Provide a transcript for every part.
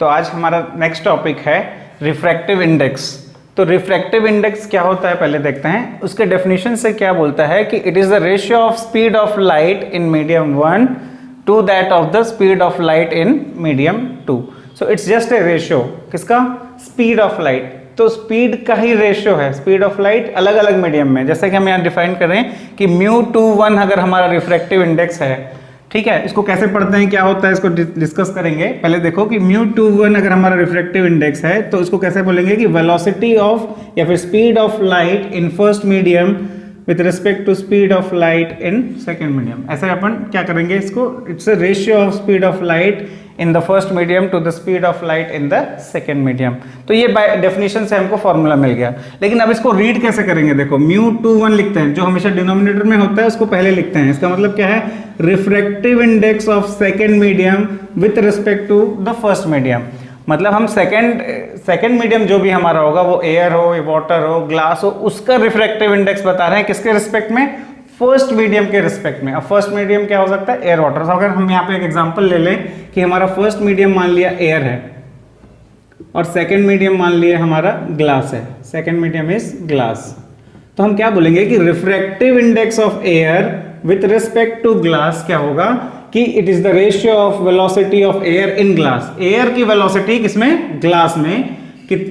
तो आज हमारा नेक्स्ट टॉपिक है रिफ्रैक्टिव इंडेक्स। तो रिफ्रैक्टिव इंडेक्स क्या होता है पहले देखते हैं। उसके डेफिनेशन से क्या बोलता है कि it is the ratio of speed of light in medium 1 to that of the speed of light in medium 2। So it's just a ratio, किसका? Speed of light. तो स्पीड का ही रेशियो है, स्पीड ऑफ लाइट अलग अलग medium में। जैसे कि हम यहाँ डिफाइन कर रहे हैं कि μ21 अगर हमारा रिफ्रैक्टिव इंडेक्स है, ठीक है, इसको कैसे पढ़ते हैं, क्या होता है, इसको डिस्कस करेंगे। पहले देखो कि μ21 अगर हमारा रिफ्रैक्टिव इंडेक्स है तो इसको कैसे बोलेंगे कि वेलोसिटी ऑफ या फिर speed of light in first medium with respect to speed of light in second medium. ऐसे अपन क्या करेंगे इसको, it's a ratio of speed of light in the first medium to the speed of light in the second medium. तो ये by definition से हमको formula मिल गया। लेकिन अब इसको रीड कैसे करेंगे, देखो μ21 लिखते हैं, जो हमेशा डिनोमिनेटर में होता है उसको पहले लिखते हैं। इसका मतलब क्या है, refractive index of second medium with respect to the first medium. मतलब हम सेकेंड मीडियम जो भी हमारा होगा, वो एयर हो, वाटर हो, ग्लास हो, उसका रिफ्रैक्टिव इंडेक्स बता रहे हैं किसके रिस्पेक्ट में, फर्स्ट मीडियम के रिस्पेक्ट में। अब फर्स्ट मीडियम क्या हो सकता है, एयर वाटर। तो अगर हम यहाँ पे एक एग्जांपल ले लें कि हमारा फर्स्ट मीडियम मान लिया एयर है और सेकंड मीडियम मान लिया हमारा ग्लास है, सेकंड मीडियम इज ग्लास, तो हम क्या बोलेंगे कि refractive index of air with respect to glass क्या होगा कि it is the ratio of velocity of air in glass. Air की वेलोसिटी किसमें, ग्लास में,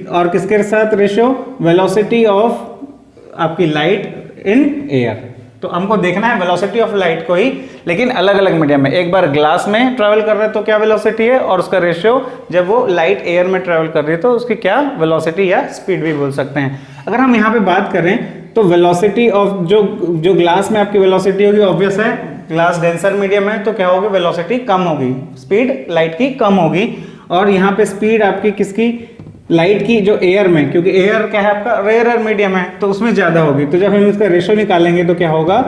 और किसके साथ रेशियो, वेलोसिटी ऑफ आपकी लाइट इन एयर। तो हमको देखना है वेलोसिटी ऑफ लाइट को ही, लेकिन अलग अलग मीडियम में। एक बार ग्लास में ट्रेवल कर रहे हैं तो क्या वेलोसिटी है, और उसका रेशियो जब वो लाइट एयर में ट्रेवल कर रही है तो उसकी क्या वेलोसिटी या स्पीड भी बोल सकते हैं। अगर हम यहाँ पे बात करें तो वेलोसिटी ऑफ जो ग्लास में आपकी वेलोसिटी होगी, ऑब्वियस है ग्लास डेंसर मीडियम है तो क्या होगी, वेलोसिटी कम होगी, स्पीड लाइट की कम होगी। और यहाँ पे स्पीड आपकी किसकी, लाइट की, जो एयर में, क्योंकि एयर क्या है आपका रेयर मीडियम है तो उसमें ज्यादा होगी। तो जब हम इसका रेशियो निकालेंगे तो क्या होगा,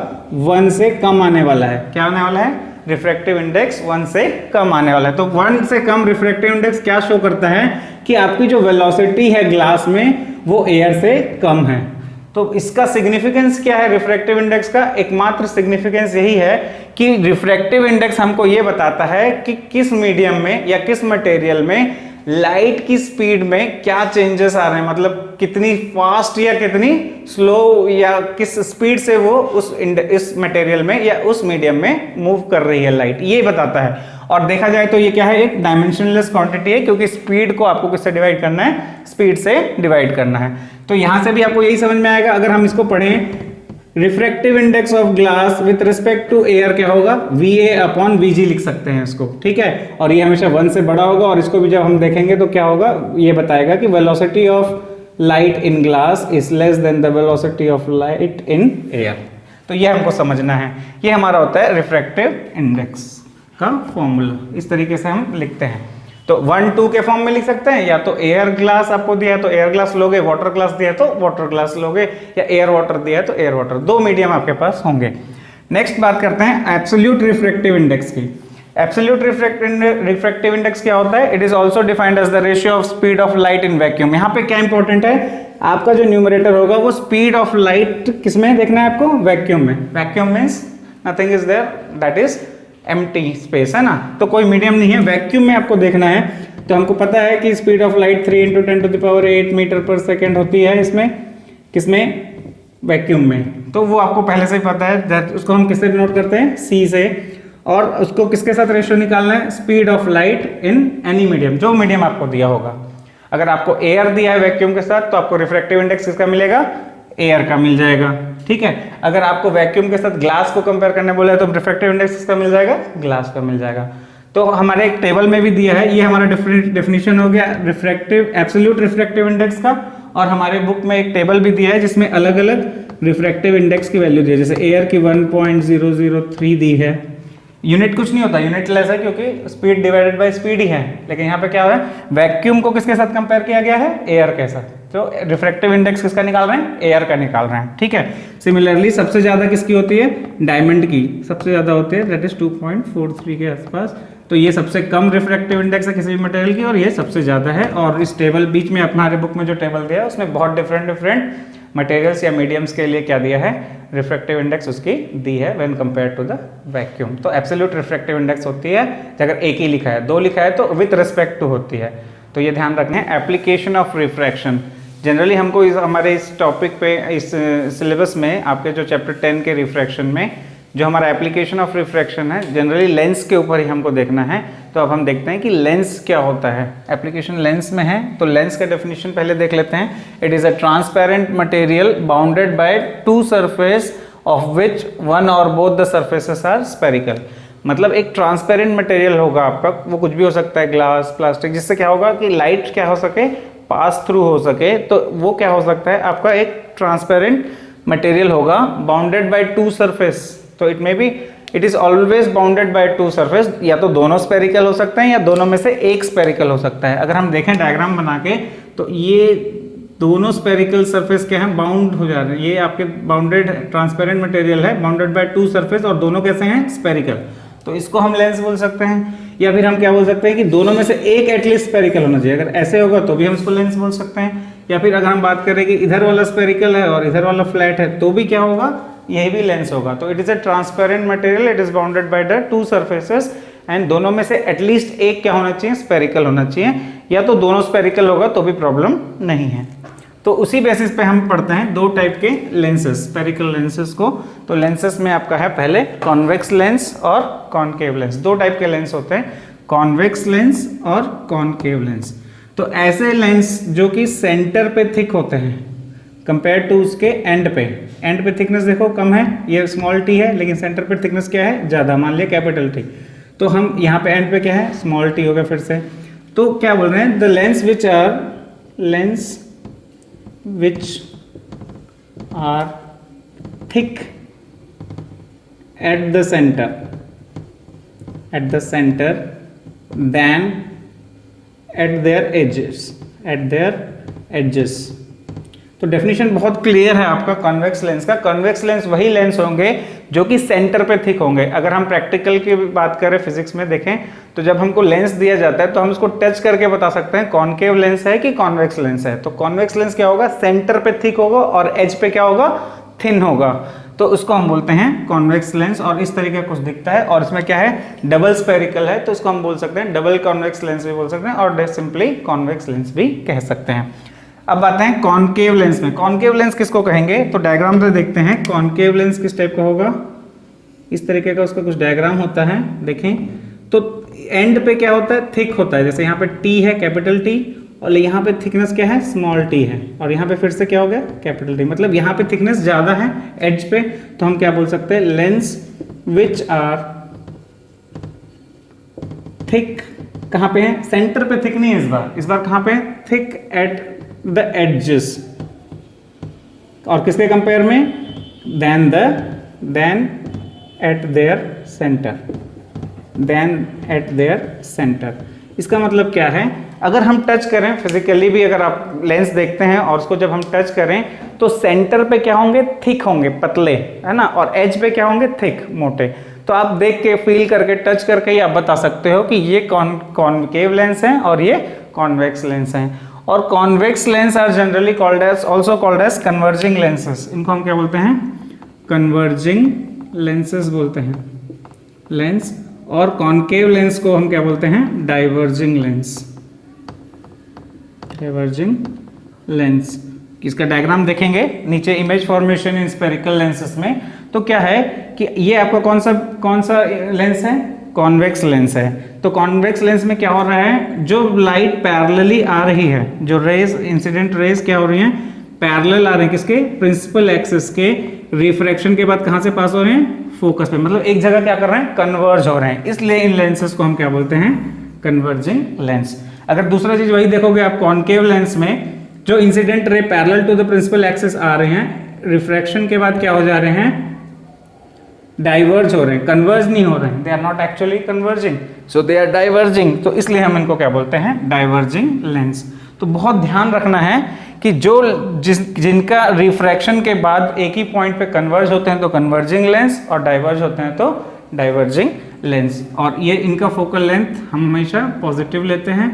1 से कम आने वाला है। क्या आने वाला है, रिफ्रैक्टिव इंडेक्स 1 से कम आने वाला है। तो 1 से कम रिफ्रैक्टिव इंडेक्स क्या शो करता है कि आपकी जो वेलोसिटी है ग्लास में वो एयर से कम है। तो इसका सिग्निफिकेंस क्या है रिफ्रैक्टिव इंडेक्स का, एकमात्र सिग्निफिकेंस यही है कि रिफ्रैक्टिव इंडेक्स हमको ये बताता है कि किस मीडियम में या किस मटेरियल में लाइट की स्पीड में क्या चेंजेस आ रहे हैं, मतलब कितनी फास्ट या कितनी स्लो या किस स्पीड से वो इस मटेरियल में या उस मीडियम में मूव कर रही है लाइट, ये बताता है। और देखा जाए तो ये क्या है, एक डायमेंशनलेस क्वांटिटी है, क्योंकि स्पीड को आपको किससे डिवाइड करना है, स्पीड से डिवाइड करना है। तो यहां से भी आपको यही समझ में आएगा। अगर हम इसको पढ़ें, refractive index of glass with respect to air क्या होगा, VA अपॉन VG लिख सकते हैं इसको, ठीक है। और ये हमेशा 1 से बड़ा होगा, और इसको भी जब हम देखेंगे तो क्या होगा, ये बताएगा कि velocity of light in glass is less than the velocity of light in air. तो ये हमको समझना है, ये हमारा होता है रिफ्रैक्टिव इंडेक्स का फॉर्मूला। इस तरीके से हम लिखते हैं। तो 1, 2 के फॉर्म में लिख सकते हैं, या तो एयर ग्लास आपको दिया है तो एयर ग्लास लोगे, वाटर ग्लास दिया है तो वाटर ग्लास लोगे, या एयर वाटर दिया है तो एयर वाटर। 2 मीडियम आपके पास होंगे। नेक्स्ट बात करते हैं एब्सोल्यूट रिफ्रैक्टिव इंडेक्स की। एब्सोल्यूट रिफ्रैक्टिव इंडेक्स क्या होता है, it is also defined as the ratio of speed of light in vacuum. यहाँ पे क्या इंपॉर्टेंट है, आपका जो न्यूमरेटर होगा वो स्पीड ऑफ लाइट किसमें देखना है आपको, वैक्यूम में। Vacuum means nothing is there, that is empty space, है ना। तो कोई मीडियम नहीं है, वैक्यूम में आपको देखना है। तो हमको पता है कि स्पीड ऑफ लाइट 3 × 10⁸ मीटर पर सेकेंड होती है इसमें, किसमें, वैक्यूम में। तो वो आपको पहले से ही पता है, उसको हम किससे डिनोट करते हैं, C से। और उसको किसके साथ रेशियो निकालना है, speed of light in any medium, जो मीडियम आपको दिया होगा। अगर आपको एयर दिया है वैक्यूम के साथ तो आपको रिफ्रैक्टिव इंडेक्स किसका मिलेगा, एयर का मिल जाएगा, ठीक है। अगर आपको वैक्यूम के साथ ग्लास को कंपेयर करने बोला है तो रिफ्रैक्टिव इंडेक्स किसका मिल जाएगा, ग्लास का मिल जाएगा। तो हमारे एक टेबल में भी दिया है, ये हमारा डेफिनेशन हो गया रिफ्रैक्टिव, एब्सोल्यूट रिफ्रैक्टिव इंडेक्स का। और हमारे बुक में एक टेबल भी दिया है जिसमें अलग अलग रिफ्रैक्टिव इंडेक्स की वैल्यू दी है। जैसे एयर की 1.003 दी है, यूनिट कुछ नहीं होता, यूनिट लेस है क्योंकि स्पीड डिवाइडेड बाय स्पीड ही है। लेकिन यहाँ पे क्या है, वैक्यूम को किसके साथ कंपेयर किया गया है, एयर के साथ। तो रिफ्रैक्टिव इंडेक्स किसका निकाल रहे हैं, एयर का निकाल रहे हैं, ठीक है। सिमिलरली सबसे ज्यादा किसकी होती है, डायमंड की सबसे ज्यादा होती है, दैट इज 2.43 के आसपास। तो ये सबसे कम रिफ्रैक्टिव इंडेक्स है किसी भी मटेरियल की, और ये सबसे ज्यादा है। और इस टेबल बीच में हमारे बुक में जो टेबल दिया है उसमें बहुत डिफरेंट मटेरियल्स या मीडियम्स के लिए क्या दिया है, रिफ्रैक्टिव इंडेक्स उसकी दी है when compare to the vacuum. तो एब्सोल्यूट रिफ्रैक्टिव इंडेक्स होती है अगर एक ही लिखा है, दो लिखा है तो विथ रिस्पेक्ट टू होती है। तो ये ध्यान रखना है। एप्लीकेशन ऑफ रिफ्रैक्शन, जनरली हमको हमारे इस टॉपिक पे इस सिलेबस में आपके जो चैप्टर 10 के रिफ्रैक्शन में जो हमारा एप्लीकेशन ऑफ रिफ्रैक्शन है जनरली लेंस के ऊपर ही हमको देखना है। तो अब हम देखते हैं कि लेंस क्या होता है। एप्लीकेशन लेंस में है तो लेंस का डेफिनेशन पहले देख लेते हैं। It is a transparent material bounded by two surface of which one or both the surfaces are spherical. मतलब एक ट्रांसपेरेंट मटेरियल होगा आपका, वो कुछ भी हो सकता है, ग्लास, प्लास्टिक, जिससे क्या होगा कि लाइट क्या हो सके, पास थ्रू हो सके। तो वो क्या हो सकता है आपका एक ट्रांसपेरेंट मटेरियल होगा बाउंडेड बाय टू सरफेस। तो it may be it is always bounded by two surface, या तो दोनों स्पेरिकल हो सकते हैं या दोनों में से एक स्पेरिकल हो सकता है। अगर हम देखें डायग्राम बना के तो ये दोनों स्पेरिकल सरफेस क्या है, बाउंड हो जा रहे हैं। ये आपके बाउंडेड ट्रांसपेरेंट मटेरियल है बाउंडेड बाय टू सरफेस और दोनों कैसे हैं, स्पेरिकल। तो इसको हम लेंस बोल सकते हैं, या फिर हम क्या बोल सकते हैं कि दोनों में से एक एटलीस्ट स्पेरिकल होना चाहिए। अगर ऐसे होगा तो भी हम इसको लेंस बोल सकते हैं। या फिर अगर हम बात करें कि इधर वाला स्पेरिकल है और इधर वाला फ्लैट है तो भी क्या होगा, यही भी लेंस होगा। तो it is a transparent material, it is bounded by the two surfaces and दोनों में से एटलीस्ट एक क्या होना चाहिए, स्पेरिकल होना चाहिए। या तो दोनों स्पेरिकल होगा तो भी प्रॉब्लम नहीं है। तो उसी बेसिस पे हम पढ़ते हैं दो टाइप के लेंसेस, स्पेरिकल लेंसेस को। तो लेंसेस में आपका है पहले कॉन्वेक्स लेंस और कॉनकेव लेंस। दो टाइप के लेंस होते हैं, कॉन्वेक्स लेंस और कॉनकेव लेंस। तो ऐसे लेंस जो कि सेंटर पे थिक होते हैं कंपेयर टू उसके एंड पे थिकनेस देखो कम है, ये स्मॉल टी है, लेकिन सेंटर पे थिकनेस क्या है, ज़्यादा, मान लिया कैपिटल टी। तो हम यहाँ पे एंड पे क्या है, स्मॉल टी हो गया फिर से। तो क्या बोल रहे हैं, the lens which are thick at the center than at their edges। तो डेफिनेशन बहुत क्लियर है आपका कॉन्वेक्स लेंस का। कॉन्वेक्स लेंस वही लेंस होंगे जो कि सेंटर पे थिक होंगे। अगर हम प्रैक्टिकल की बात करें, फिजिक्स में देखें तो जब हमको लेंस दिया जाता है तो हम उसको टच करके बता सकते हैं कॉनकेव लेंस है कि कॉन्वेक्स लेंस है। तो कॉन्वेक्स लेंस क्या होगा, सेंटर पे थिक होगा और एज पे क्या होगा, थिन होगा। तो उसको हम बोलते हैं कॉन्वेक्स लेंस। और इस तरीके का कुछ दिखता है और इसमें क्या है, डबल स्पेरिकल है, तो इसको हम बोल सकते हैं डबल कॉन्वेक्स लेंस भी बोल सकते हैं और सिंपली कॉन्वेक्स लेंस भी कह सकते हैं। अब आते हैं कॉनकेव लेंस में। कॉनकेव लेंस किसको कहेंगे, तो डायग्राम से देखते हैं कॉनकेव लेंस किस टाइप का होगा। इस तरीके का उसका कुछ डायग्राम होता है, देखें तो एंड पे क्या होता है, थिक होता है। जैसे यहाँ पे टी है, कैपिटल टी, और यहाँ पे थिकनेस क्या है, स्मॉल टी है, और यहाँ पे फिर से क्या हो गया, कैपिटल टी। मतलब यहाँ पे थिकनेस ज्यादा है एज पे, तो हम क्या बोल सकते हैं, लेंस विच आर थिक। कहाँ पे है, सेंटर पे थिक नहीं है इस बार कहाँ पे, थिक एट द एडजेस। और किसके कंपेयर में, देन एट देयर सेंटर। इसका मतलब क्या है, अगर हम टच करें फिजिकली भी, अगर आप लेंस देखते हैं और उसको जब हम टच करें तो सेंटर पे क्या होंगे, थिक होंगे, पतले, है ना, और एज पे क्या होंगे, थिक, मोटे। तो आप देख के, फील करके, टच करके ही आप बता सकते हो कि ये कॉनकेव लेंस है और ये कॉन्वेक्स लेंस है। और convex lens are generally also called as converging lenses. इनको हम क्या बोलते हैं, कन्वर्जिंग लेंसेस बोलते हैं, लेंस। और कॉनकेव लेंस को हम क्या बोलते हैं, डाइवर्जिंग लेंस। इसका डायग्राम देखेंगे नीचे, image formation in spherical lenses में। तो क्या है कि ये आपका कौन सा लेंस है, कॉन्वेक्स लेंस है। तो कॉन्वेक्स लेंस में क्या हो रहा है, जो लाइट पैरेलली आ रही है, जो रेज, इंसिडेंट रेज क्या हो रही हैं, पैरेलल आ रहे हैं, किसके, प्रिंसिपल एक्सिस के। रिफ्रैक्शन के बाद कहाँ से पास हो रहे हैं, फोकस पे, मतलब एक जगह क्या कर रहे हैं, कन्वर्ज हो रहे हैं। इसलिए इन लेंसेस को हम क्या बोलते हैं, कन्वर्जिंग लेंस। अगर दूसरा चीज वही देखोगे आप, कॉनकेव लेंस में जो incident ray parallel to the principal axis आ रहे हैं, रिफ्रैक्शन के बाद क्या हो जा रहे हैं, डाइवर्ज हो रहे हैं, कन्वर्ज नहीं हो रहे हैं, they are not actually converging, so they are diverging. तो इसलिए हम इनको क्या बोलते हैं, डाइवर्जिंग लेंस। तो बहुत ध्यान रखना है कि जिनका रिफ्रैक्शन के बाद एक ही पॉइंट पे कन्वर्ज होते हैं तो कन्वर्जिंग लेंस, और डाइवर्ज होते हैं तो डाइवर्जिंग लेंस। और ये इनका फोकल लेंथ हम हमेशा पॉजिटिव लेते हैं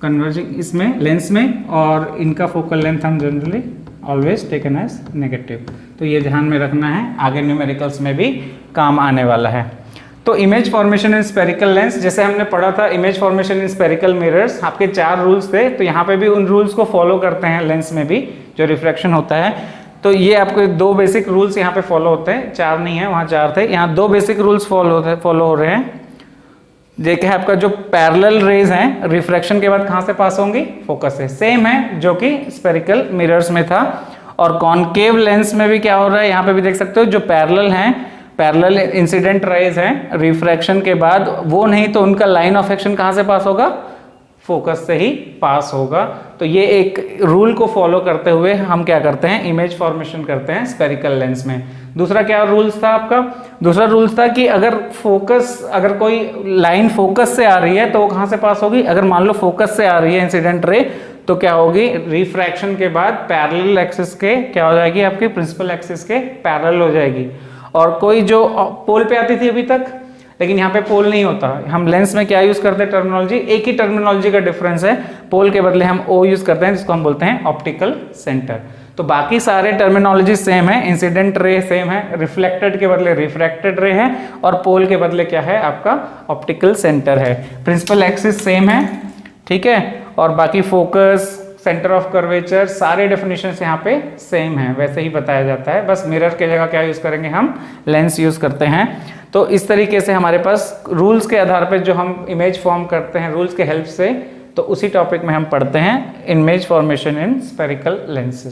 कन्वर्जिंग इसमें लेंस में, और इनका फोकल लेंथ हम generally always taken as negative. तो ये ध्यान में रखना है, आगे न्यूमेरिकल्स में भी काम आने वाला है। तो इमेज फॉर्मेशन इन स्पेरिकल लेंस, जैसे हमने पढ़ा था इमेज फॉर्मेशन इन स्पेरिकल मिरर्स, आपके 4 रूल्स थे, तो यहाँ पे भी उन रूल्स को फॉलो करते हैं लेंस में भी जो रिफ्रैक्शन होता है। तो ये आपको 2 बेसिक रूल्स यहाँ पे फॉलो होते हैं, 4 नहीं है, वहाँ 4 थे, यहाँ 2 बेसिक रूल्स फॉलो हो रहे हैं। देखिए आपका जो पैरेलल रेज हैं रिफ्रैक्शन के बाद कहाँ से पास होंगी, फोकस से, सेम है जो कि स्पेरिकल मिरर्स में था। और कॉनकेव लेंस में भी क्या हो रहा है, यहाँ पे भी देख सकते हो, जो पैरेलल हैं, पैरेलल इंसिडेंट रेज हैं रिफ्रैक्शन के बाद, वो नहीं तो उनका लाइन ऑफ एक्शन कहाँ से पास होगा, फोकस से ही पास होगा। तो ये एक रूल को फॉलो करते हुए हम क्या करते हैं, इमेज फॉर्मेशन करते हैं स्पेरिकल लेंस में। दूसरा क्या रूल्स था आपका, दूसरा रूल्स था कि अगर कोई लाइन फोकस से आ रही है तो वो कहाँ से पास होगी, अगर मान लो फोकस से आ रही है इंसिडेंट रे, तो क्या होगी, रिफ्रैक्शन के बाद पैरेलल एक्सिस के क्या हो जाएगी, आपकी प्रिंसिपल एक्सिस के पैरेलल हो जाएगी। और कोई जो पोल पे आती थी अभी तक, लेकिन यहाँ पे पोल नहीं होता, हम लेंस में क्या यूज करते हैं, टर्मिनोलॉजी, एक ही टर्मिनोलॉजी का डिफरेंस है, पोल के बदले हम ओ यूज करते हैं, जिसको हम बोलते हैं ऑप्टिकल सेंटर। तो बाकी सारे टर्मिनोलॉजी सेम है, इंसिडेंट रे सेम है, रिफ्लेक्टेड के बदले रिफ्रैक्टेड रे है, और पोल के बदले क्या है आपका ऑप्टिकल सेंटर है। प्रिंसिपल एक्सिस सेम है, ठीक है, और बाकी फोकस, सेंटर ऑफ कर्वेचर, सारे डेफिनेशंस यहाँ पे सेम है, वैसे ही बताया जाता है, बस मिरर के जगह क्या यूज करेंगे, हम लेंस यूज करते हैं। तो इस तरीके से हमारे पास रूल्स के आधार पर जो हम इमेज फॉर्म करते हैं रूल्स के हेल्प से, तो उसी टॉपिक में हम पढ़ते हैं इमेज फॉर्मेशन इन स्पेरिकल लेंसेज।